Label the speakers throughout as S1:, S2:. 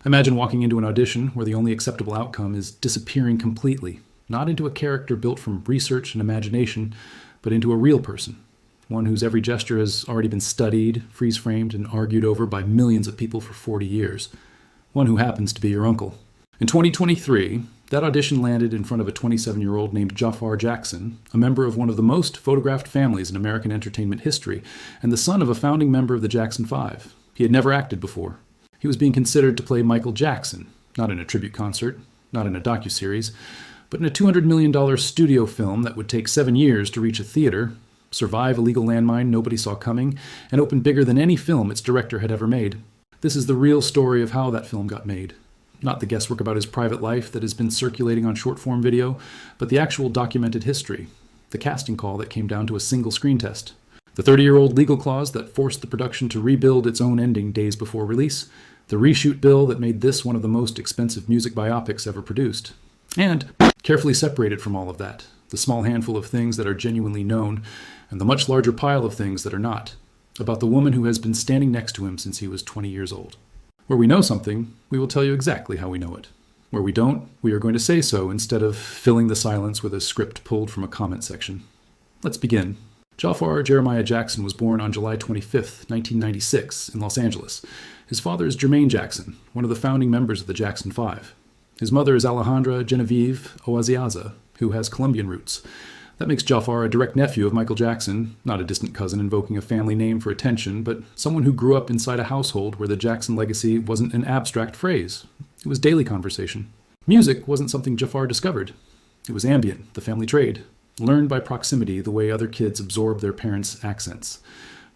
S1: Imagine walking into an audition where the only acceptable outcome is disappearing completely, not into a character built from research and imagination, but into a real person, one whose every gesture has already been studied, freeze-framed, and argued over by millions of people for 40 years, one who happens to be your uncle. In 2023, that audition landed in front of a 27-year-old named Jafar Jackson, a member of one of the most photographed families in American entertainment history, and the son of a founding member of the Jackson 5. He had never acted before. He was being considered to play Michael Jackson, not in a tribute concert, not in a docuseries, but in a $200 million studio film that would take 7 years to reach a theater, survive a legal landmine nobody saw coming, and open bigger than any film its director had ever made. This is the real story of how that film got made. Not the guesswork about his private life that has been circulating on short-form video, but the actual documented history, the casting call that came down to a single screen test, the 30-year-old legal clause that forced the production to rebuild its own ending days before release, the reshoot bill that made this one of the most expensive music biopics ever produced. And, carefully separated from all of that, the small handful of things that are genuinely known, and the much larger pile of things that are not, about the woman who has been standing next to him since he was 20 years old. Where we know something, we will tell you exactly how we know it. Where we don't, we are going to say so instead of filling the silence with a script pulled from a comment section. Let's begin. Jafar Jeremiah Jackson was born on July 25, 1996, in Los Angeles. His father is Jermaine Jackson, one of the founding members of the Jackson 5. His mother is Alejandra Genevieve Oaziaza, who has Colombian roots. That makes Jafar a direct nephew of Michael Jackson, not a distant cousin invoking a family name for attention, but someone who grew up inside a household where the Jackson legacy wasn't an abstract phrase. It was daily conversation. Music wasn't something Jafar discovered. It was ambient, the family trade, learned by proximity the way other kids absorb their parents' accents.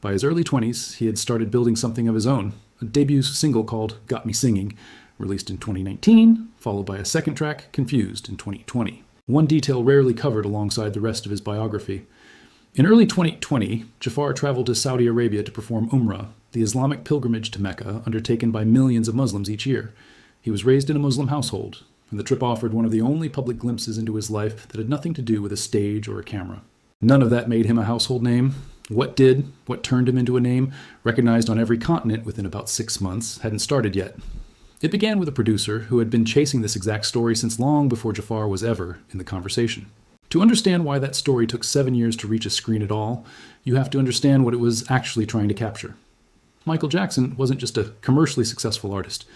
S1: By his early 20s, he had started building something of his own, a debut single called Got Me Singing, released in 2019, followed by a second track, Confused, in 2020. One detail rarely covered alongside the rest of his biography. In early 2020, Jafar traveled to Saudi Arabia to perform Umrah, the Islamic pilgrimage to Mecca undertaken by millions of Muslims each year. He was raised in a Muslim household, and the trip offered one of the only public glimpses into his life that had nothing to do with a stage or a camera. None of that made him a household name. What did, what turned him into a name, recognized on every continent within about 6 months, hadn't started yet. It began with a producer who had been chasing this exact story since long before Jafar was ever in the conversation. To understand why that story took 7 years to reach a screen at all, you have to understand what it was actually trying to capture. Michael Jackson wasn't just a commercially successful artist.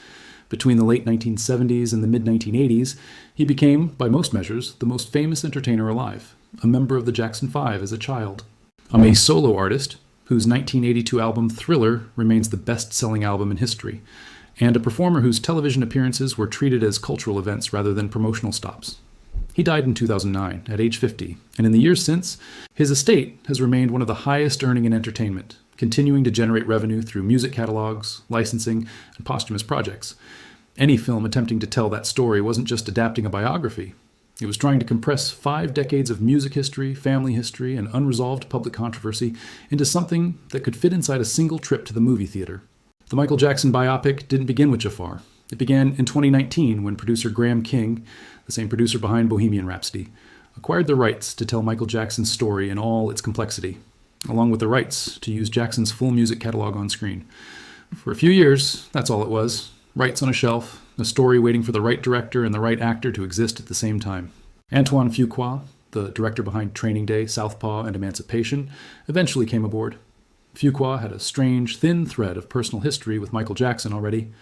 S1: Between the late 1970s and the mid-1980s, he became, by most measures, the most famous entertainer alive, a member of the Jackson 5 as a child. A solo artist, whose 1982 album Thriller remains the best-selling album in history, and a performer whose television appearances were treated as cultural events rather than promotional stops. He died in 2009, at age 50, and in the years since, his estate has remained one of the highest earning in entertainment, continuing to generate revenue through music catalogs, licensing, and posthumous projects. Any film attempting to tell that story wasn't just adapting a biography. It was trying to compress 5 decades of music history, family history, and unresolved public controversy into something that could fit inside a single trip to the movie theater. The Michael Jackson biopic didn't begin with Jafar. It began in 2019 when producer Graham King, the same producer behind Bohemian Rhapsody, acquired the rights to tell Michael Jackson's story in all its complexity, along with the rights to use Jackson's full music catalog on screen. For a few years, that's all it was. Rights on a shelf, a story waiting for the right director and the right actor to exist at the same time. Antoine Fuqua, the director behind Training Day, Southpaw, and Emancipation, eventually came aboard. Fuqua had a strange, thin thread of personal history with Michael Jackson already.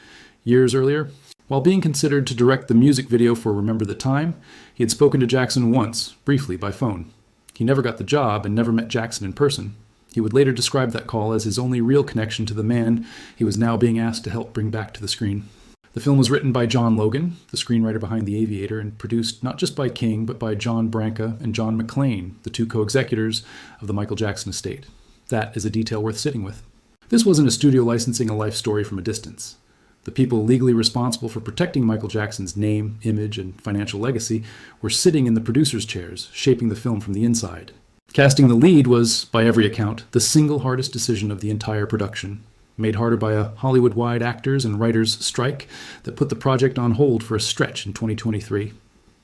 S1: Years earlier, while being considered to direct the music video for Remember the Time, he had spoken to Jackson once, briefly, by phone. He never got the job and never met Jackson in person. He would later describe that call as his only real connection to the man he was now being asked to help bring back to the screen. The film was written by John Logan, the screenwriter behind The Aviator, and produced not just by King, but by John Branca and John McClane, the 2 co-executors of the Michael Jackson estate. That is a detail worth sitting with. This wasn't a studio licensing a life story from a distance. The people legally responsible for protecting Michael Jackson's name, image, and financial legacy were sitting in the producers' chairs, shaping the film from the inside. Casting the lead was, by every account, the single hardest decision of the entire production, made harder by a Hollywood-wide actors and writers strike that put the project on hold for a stretch in 2023.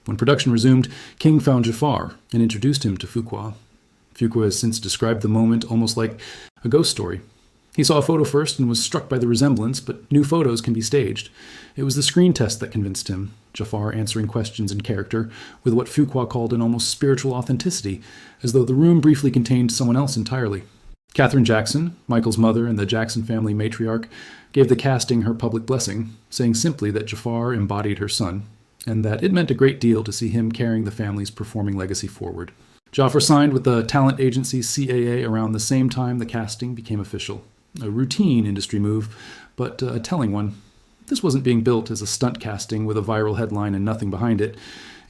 S1: When production resumed, King found Jafar and introduced him to Fuqua. Fuqua has since described the moment almost like a ghost story. He saw a photo first and was struck by the resemblance, but new photos can be staged. It was the screen test that convinced him, Jafar answering questions in character with what Fuqua called an almost spiritual authenticity, as though the room briefly contained someone else entirely. Catherine Jackson, Michael's mother and the Jackson family matriarch, gave the casting her public blessing, saying simply that Jafar embodied her son, and that it meant a great deal to see him carrying the family's performing legacy forward. Jafar signed with the talent agency CAA around the same time the casting became official. A routine industry move, but a telling one. This wasn't being built as a stunt casting with a viral headline and nothing behind it.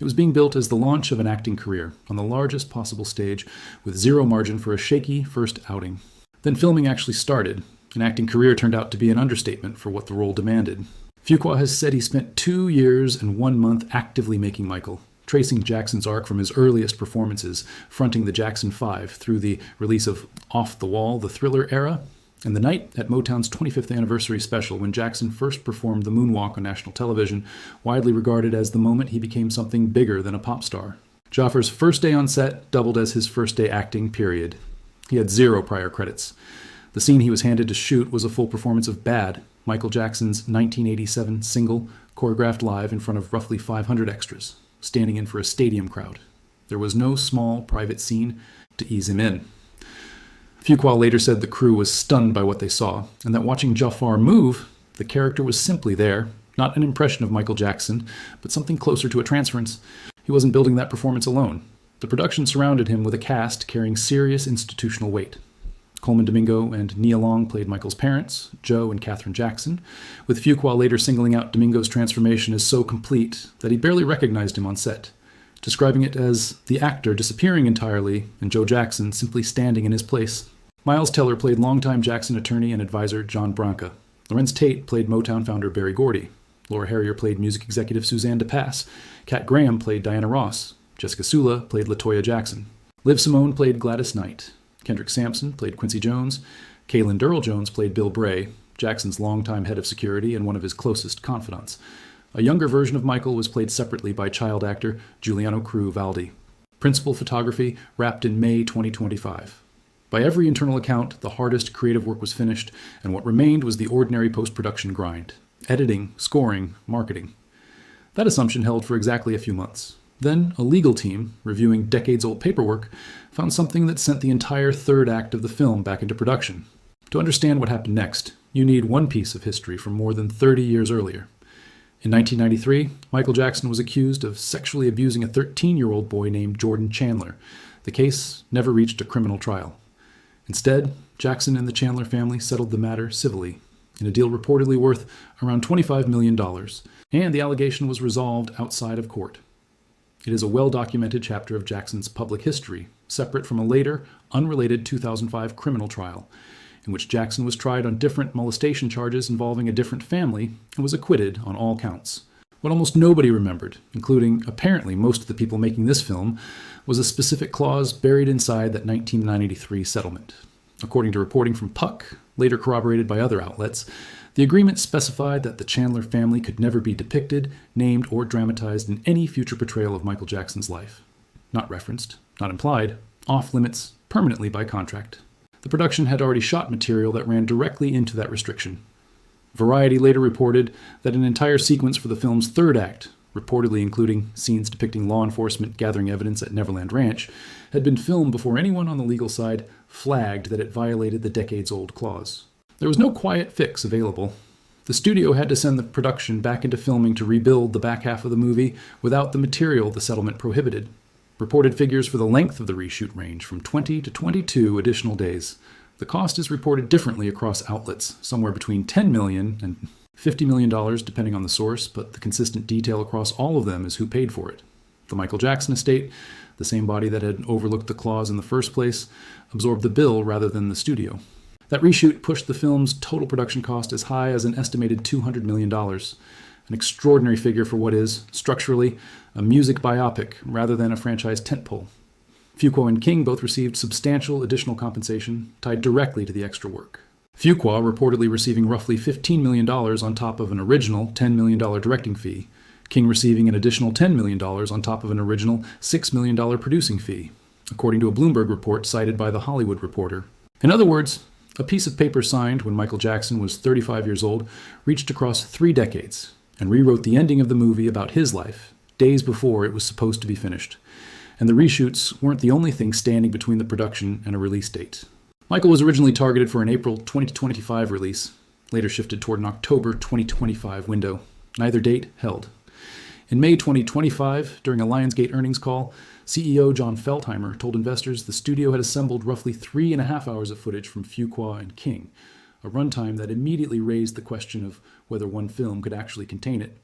S1: It was being built as the launch of an acting career on the largest possible stage with zero margin for a shaky first outing. Then filming actually started. An acting career turned out to be an understatement for what the role demanded. Fuqua has said he spent 2 years and 1 month actively making Michael, tracing Jackson's arc from his earliest performances, fronting the Jackson 5 through the release of Off the Wall, the Thriller era, and the night at Motown's 25th anniversary special when Jackson first performed the moonwalk on national television, widely regarded as the moment he became something bigger than a pop star. Jafar's first day on set doubled as his first day acting, period. He had 0 prior credits. The scene he was handed to shoot was a full performance of Bad, Michael Jackson's 1987 single, choreographed live in front of roughly 500 extras, standing in for a stadium crowd. There was no small private scene to ease him in. Fuqua later said the crew was stunned by what they saw, and that watching Jafar move, the character was simply there, not an impression of Michael Jackson, but something closer to a transference. He wasn't building that performance alone. The production surrounded him with a cast carrying serious institutional weight. Coleman Domingo and Nia Long played Michael's parents, Joe and Catherine Jackson, with Fuqua later singling out Domingo's transformation as so complete that he barely recognized him on set, describing it as the actor disappearing entirely and Joe Jackson simply standing in his place. Miles Teller played longtime Jackson attorney and advisor John Branca. Lorenz Tate played Motown founder Berry Gordy. Laura Harrier played music executive Suzanne DePass. Kat Graham played Diana Ross. Jessica Sula played LaToya Jackson. Liv Simone played Gladys Knight. Kendrick Sampson played Quincy Jones. Kaylin Durrell Jones played Bill Bray, Jackson's longtime head of security and one of his closest confidants. A younger version of Michael was played separately by child actor Giuliano Crew Valdi. Principal photography wrapped in May 2025. By every internal account, the hardest creative work was finished, and what remained was the ordinary post-production grind. Editing, scoring, marketing. That assumption held for exactly a few months. Then, a legal team, reviewing decades-old paperwork, found something that sent the entire third act of the film back into production. To understand what happened next, you need one piece of history from more than 30 years earlier. In 1993, Michael Jackson was accused of sexually abusing a 13-year-old boy named Jordan Chandler. The case never reached a criminal trial. Instead, Jackson and the Chandler family settled the matter civilly, in a deal reportedly worth around $25 million, and the allegation was resolved outside of court. It is a well-documented chapter of Jackson's public history, separate from a later, unrelated 2005 criminal trial, in which Jackson was tried on different molestation charges involving a different family and was acquitted on all counts. What almost nobody remembered, including apparently most of the people making this film, was a specific clause buried inside that 1993 settlement. According to reporting from Puck, later corroborated by other outlets, the agreement specified that the Chandler family could never be depicted, named, or dramatized in any future portrayal of Michael Jackson's life. Not referenced, not implied, off limits permanently by contract. The production had already shot material that ran directly into that restriction. Variety later reported that an entire sequence for the film's third act, reportedly including scenes depicting law enforcement gathering evidence at Neverland Ranch, had been filmed before anyone on the legal side flagged that it violated the decades-old clause. There was no quiet fix available. The studio had to send the production back into filming to rebuild the back half of the movie without the material the settlement prohibited. Reported figures for the length of the reshoot range from 20 to 22 additional days. The cost is reported differently across outlets, somewhere between $10 million and $50 million depending on the source, but the consistent detail across all of them is who paid for it. The Michael Jackson estate, the same body that had overlooked the clause in the first place, absorbed the bill rather than the studio. That reshoot pushed the film's total production cost as high as an estimated $200 million, an extraordinary figure for what is, structurally, a music biopic rather than a franchise tentpole. Fuqua and King both received substantial additional compensation tied directly to the extra work. Fuqua reportedly receiving roughly $15 million on top of an original $10 million directing fee, King receiving an additional $10 million on top of an original $6 million producing fee, according to a Bloomberg report cited by The Hollywood Reporter. In other words, A piece of paper signed when Michael Jackson was 35 years old reached across 3 decades and rewrote the ending of the movie about his life, days before it was supposed to be finished. And the reshoots weren't the only thing standing between the production and a release date. Michael was originally targeted for an April 2025 release, later shifted toward an October 2025 window. Neither date held. In May 2025, during a Lionsgate earnings call, CEO John Feldheimer told investors the studio had assembled roughly 3.5 hours of footage from Fuqua and King, a runtime that immediately raised the question of whether one film could actually contain it.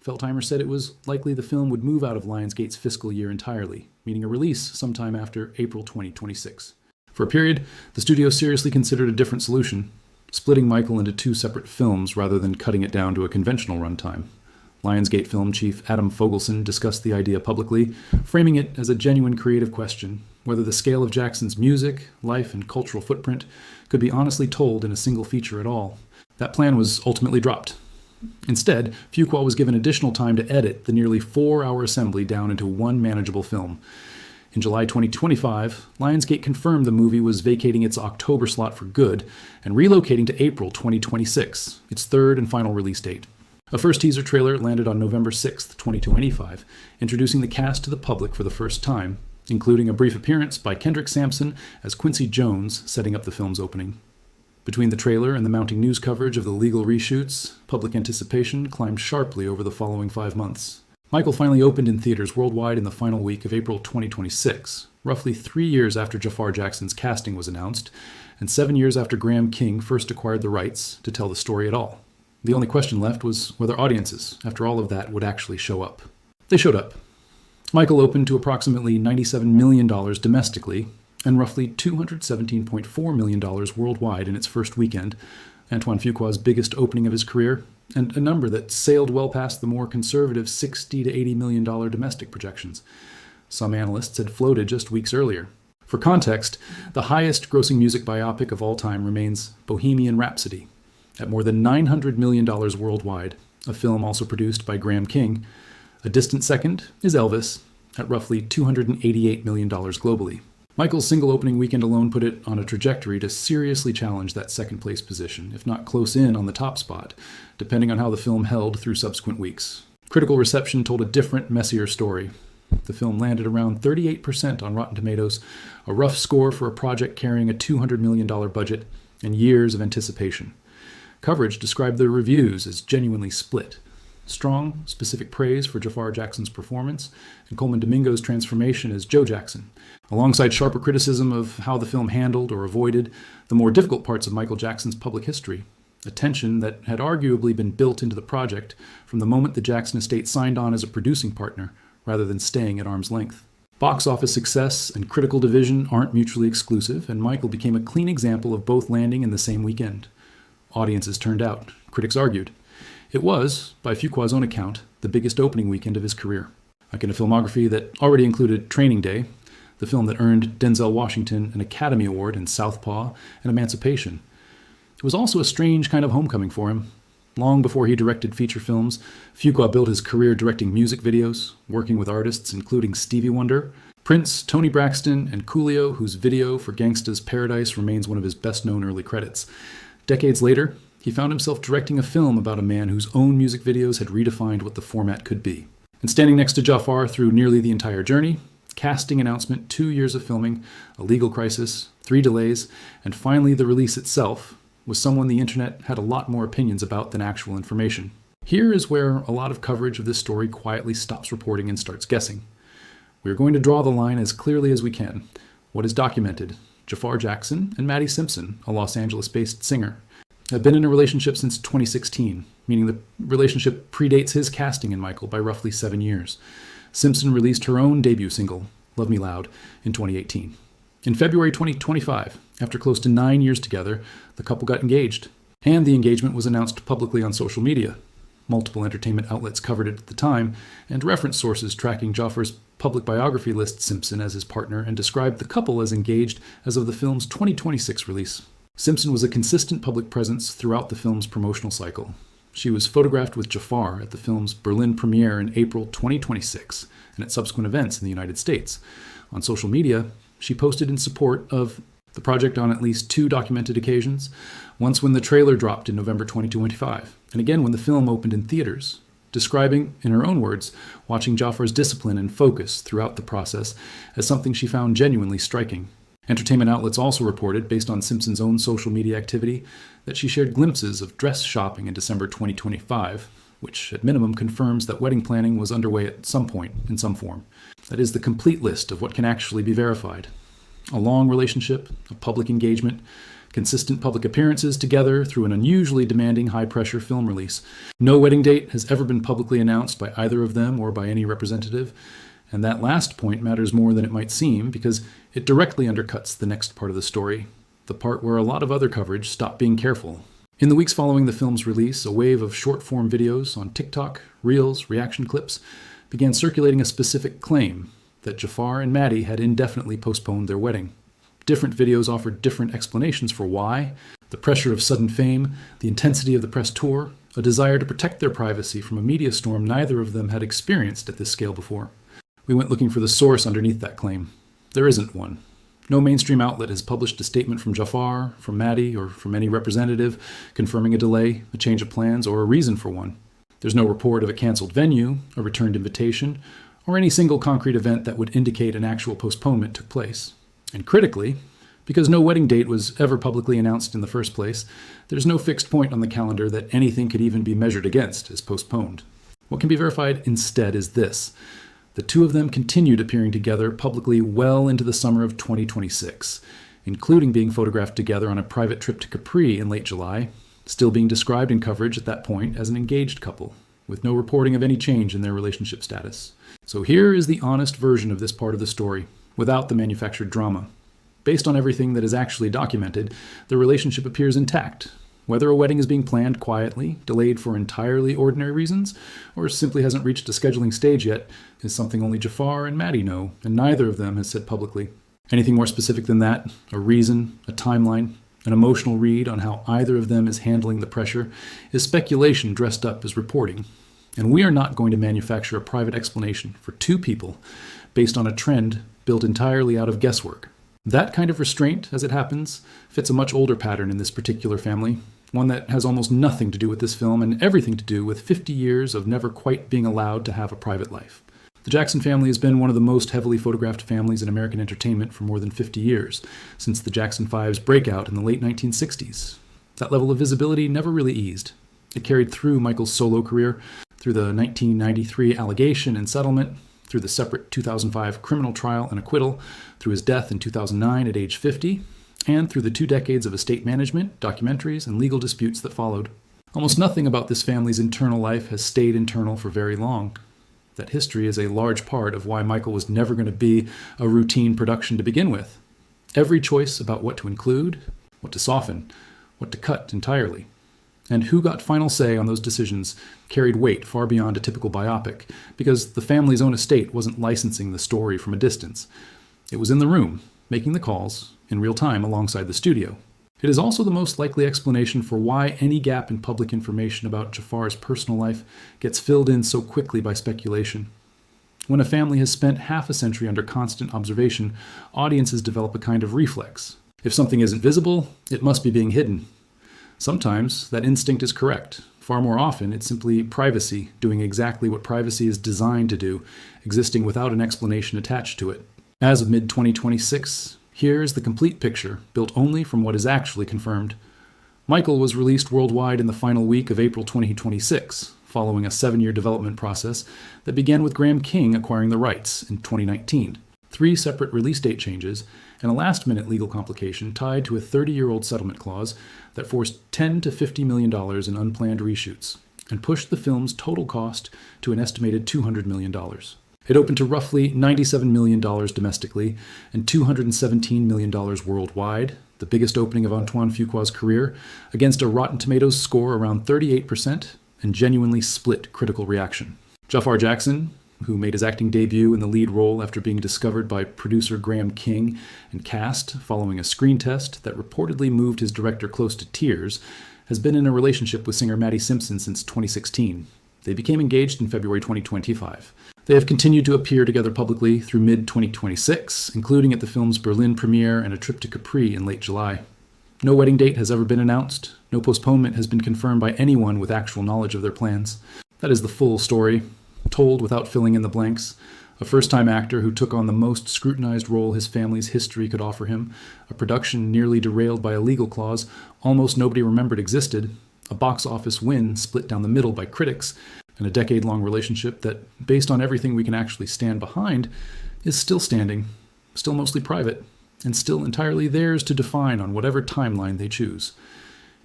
S1: Feldheimer said it was likely the film would move out of Lionsgate's fiscal year entirely, meaning a release sometime after April 2026. For a period, the studio seriously considered a different solution, splitting Michael into 2 separate films rather than cutting it down to a conventional runtime. Lionsgate film chief Adam Fogelson discussed the idea publicly, framing it as a genuine creative question, whether the scale of Jackson's music, life, and cultural footprint could be honestly told in a single feature at all. That plan was ultimately dropped. Instead, Fuqua was given additional time to edit the nearly 4-hour assembly down into one manageable film. In July 2025, Lionsgate confirmed the movie was vacating its October slot for good and relocating to April 2026, its 3rd and final release date. A first teaser trailer landed on November 6, 2025, introducing the cast to the public for the first time, including a brief appearance by Kendrick Sampson as Quincy Jones setting up the film's opening. Between the trailer and the mounting news coverage of the legal reshoots, public anticipation climbed sharply over the following 5 months. Michael finally opened in theaters worldwide in the final week of April 2026, roughly 3 years after Jafar Jackson's casting was announced, and 7 years after Graham King first acquired the rights to tell the story at all. The only question left was whether audiences, after all of that, would actually show up. They showed up. Michael opened to approximately $97 million domestically, and roughly $217.4 million worldwide in its first weekend, Antoine Fuqua's biggest opening of his career, and a number that sailed well past the more conservative $60 to $80 million domestic projections. Some analysts had floated just weeks earlier. For context, the highest grossing music biopic of all time remains Bohemian Rhapsody, at more than $900 million worldwide, a film also produced by Graham King. A distant second is Elvis, at roughly $288 million globally. Michael's single opening weekend alone put it on a trajectory to seriously challenge that second-place position, if not close in on the top spot, depending on how the film held through subsequent weeks. Critical reception told a different, messier story. The film landed around 38% on Rotten Tomatoes, a rough score for a project carrying a $200 million budget and years of anticipation. Coverage described the reviews as genuinely split. Strong, specific praise for Jafar Jackson's performance and Coleman Domingo's transformation as Joe Jackson, alongside sharper criticism of how the film handled or avoided the more difficult parts of Michael Jackson's public history, a tension that had arguably been built into the project from the moment the Jackson estate signed on as a producing partner, rather than staying at arm's length. Box office success and critical division aren't mutually exclusive, and Michael became a clean example of both landing in the same weekend. Audiences turned out, critics argued. It was, by Fuqua's own account, the biggest opening weekend of his career. Like in a filmography that already included Training Day, the film that earned Denzel Washington an Academy Award in Southpaw and Emancipation. It was also a strange kind of homecoming for him. Long before he directed feature films, Fuqua built his career directing music videos, working with artists including Stevie Wonder, Prince, Toni Braxton, and Coolio, whose video for Gangsta's Paradise remains one of his best-known early credits. Decades later, he found himself directing a film about a man whose own music videos had redefined what the format could be. And standing next to Jafar through nearly the entire journey, casting announcement, 2 years of filming, a legal crisis, 3 delays, and finally the release itself, was someone the internet had a lot more opinions about than actual information. Here is where a lot of coverage of this story quietly stops reporting and starts guessing. We are going to draw the line as clearly as we can. What is documented? Jafar Jackson and Maddie Simpson, a Los Angeles-based singer, have been in a relationship since 2016, meaning the relationship predates his casting in Michael by roughly 7 years. Simpson released her own debut single, Love Me Loud, in 2018. In February 2025, after close to 9 years together, the couple got engaged, and the engagement was announced publicly on social media. Multiple entertainment outlets covered it at the time, and reference sources tracking Jafar's public biography list Simpson as his partner and described the couple as engaged as of the film's 2026 release. Simpson was a consistent public presence throughout the film's promotional cycle. She was photographed with Jafar at the film's Berlin premiere in April 2026 and at subsequent events in the United States. On social media, she posted in support of The project on at least 2 documented occasions, once when the trailer dropped in November 2025, and again when the film opened in theaters, describing, in her own words, watching Jafar's discipline and focus throughout the process as something she found genuinely striking. Entertainment outlets also reported, based on Simpson's own social media activity, that she shared glimpses of dress shopping in December 2025, which at minimum confirms that wedding planning was underway at some point in some form. That is the complete list of what can actually be verified. A long relationship, a public engagement, consistent public appearances together through an unusually demanding high-pressure film release. No wedding date has ever been publicly announced by either of them or by any representative, and that last point matters more than it might seem because it directly undercuts the next part of the story, the part where a lot of other coverage stopped being careful. In the weeks following the film's release, a wave of short-form videos on TikTok, Reels, reaction clips began circulating a specific claim that Jafar and Maddie had indefinitely postponed their wedding. Different videos offered different explanations for why: the pressure of sudden fame, the intensity of the press tour, a desire to protect their privacy from a media storm neither of them had experienced at this scale before. We went looking for the source underneath that claim. There isn't one. No mainstream outlet has published a statement from Jafar, from Maddie, or from any representative confirming a delay, a change of plans, or a reason for one. There's no report of a canceled venue, a returned invitation, or any single concrete event that would indicate an actual postponement took place. And critically, because no wedding date was ever publicly announced in the first place, there's no fixed point on the calendar that anything could even be measured against as postponed. What can be verified instead is this: the two of them continued appearing together publicly well into the summer of 2026, including being photographed together on a private trip to Capri in late July, still being described in coverage at that point as an engaged couple, with no reporting of any change in their relationship status. So here is the honest version of this part of the story, without the manufactured drama. Based on everything that is actually documented, the relationship appears intact. Whether a wedding is being planned quietly, delayed for entirely ordinary reasons, or simply hasn't reached a scheduling stage yet, is something only Jafar and Maddie know, and neither of them has said publicly. Anything more specific than that, a reason, a timeline, an emotional read on how either of them is handling the pressure, is speculation dressed up as reporting. And we are not going to manufacture a private explanation for two people based on a trend built entirely out of guesswork. That kind of restraint, as it happens, fits a much older pattern in this particular family, one that has almost nothing to do with this film and everything to do with 50 years of never quite being allowed to have a private life. The Jackson family has been one of the most heavily photographed families in American entertainment for more than 50 years, since the Jackson 5's breakout in the late 1960s. That level of visibility never really eased. It carried through Michael's solo career, through the 1993 allegation and settlement, through the separate 2005 criminal trial and acquittal, through his death in 2009 at age 50, and through the 2 decades of estate management, documentaries, and legal disputes that followed. Almost nothing about this family's internal life has stayed internal for very long. That history is a large part of why Michael was never going to be a routine production to begin with. Every choice about what to include, what to soften, what to cut entirely, and who got final say on those decisions carried weight far beyond a typical biopic, because the family's own estate wasn't licensing the story from a distance. It was in the room, making the calls, in real time alongside the studio. It is also the most likely explanation for why any gap in public information about Jafar's personal life gets filled in so quickly by speculation. When a family has spent half a century under constant observation, audiences develop a kind of reflex. If something isn't visible, it must be being hidden. Sometimes that instinct is correct. Far more often, it's simply privacy doing exactly what privacy is designed to do, existing without an explanation attached to it. As of mid-2026, here is the complete picture, built only from what is actually confirmed. Michael was released worldwide in the final week of April 2026, following a 7-year development process that began with Graham King acquiring the rights in 2019. 3 separate release date changes, and a last-minute legal complication tied to a 30-year-old settlement clause that forced $10 to $50 million in unplanned reshoots, and pushed the film's total cost to an estimated $200 million. It opened to roughly $97 million domestically and $217 million worldwide, the biggest opening of Antoine Fuqua's career, against a Rotten Tomatoes score around 38% and genuinely split critical reaction. Jafar Jackson, who made his acting debut in the lead role after being discovered by producer Graham King and cast following a screen test that reportedly moved his director close to tears, has been in a relationship with singer Maddie Simpson since 2016. They became engaged in February 2025. They have continued to appear together publicly through mid-2026, including at the film's Berlin premiere and a trip to Capri in late July. No wedding date has ever been announced. No postponement has been confirmed by anyone with actual knowledge of their plans. That is the full story, told without filling in the blanks. A first-time actor who took on the most scrutinized role his family's history could offer him, a production nearly derailed by a legal clause almost nobody remembered existed, a box office win split down the middle by critics, and a decade-long relationship that, based on everything we can actually stand behind, is still standing, still mostly private, and still entirely theirs to define on whatever timeline they choose.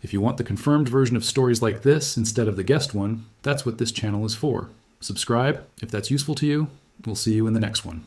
S1: If you want the confirmed version of stories like this instead of the guest one, that's what this channel is for. Subscribe if that's useful to you. We'll see you in the next one.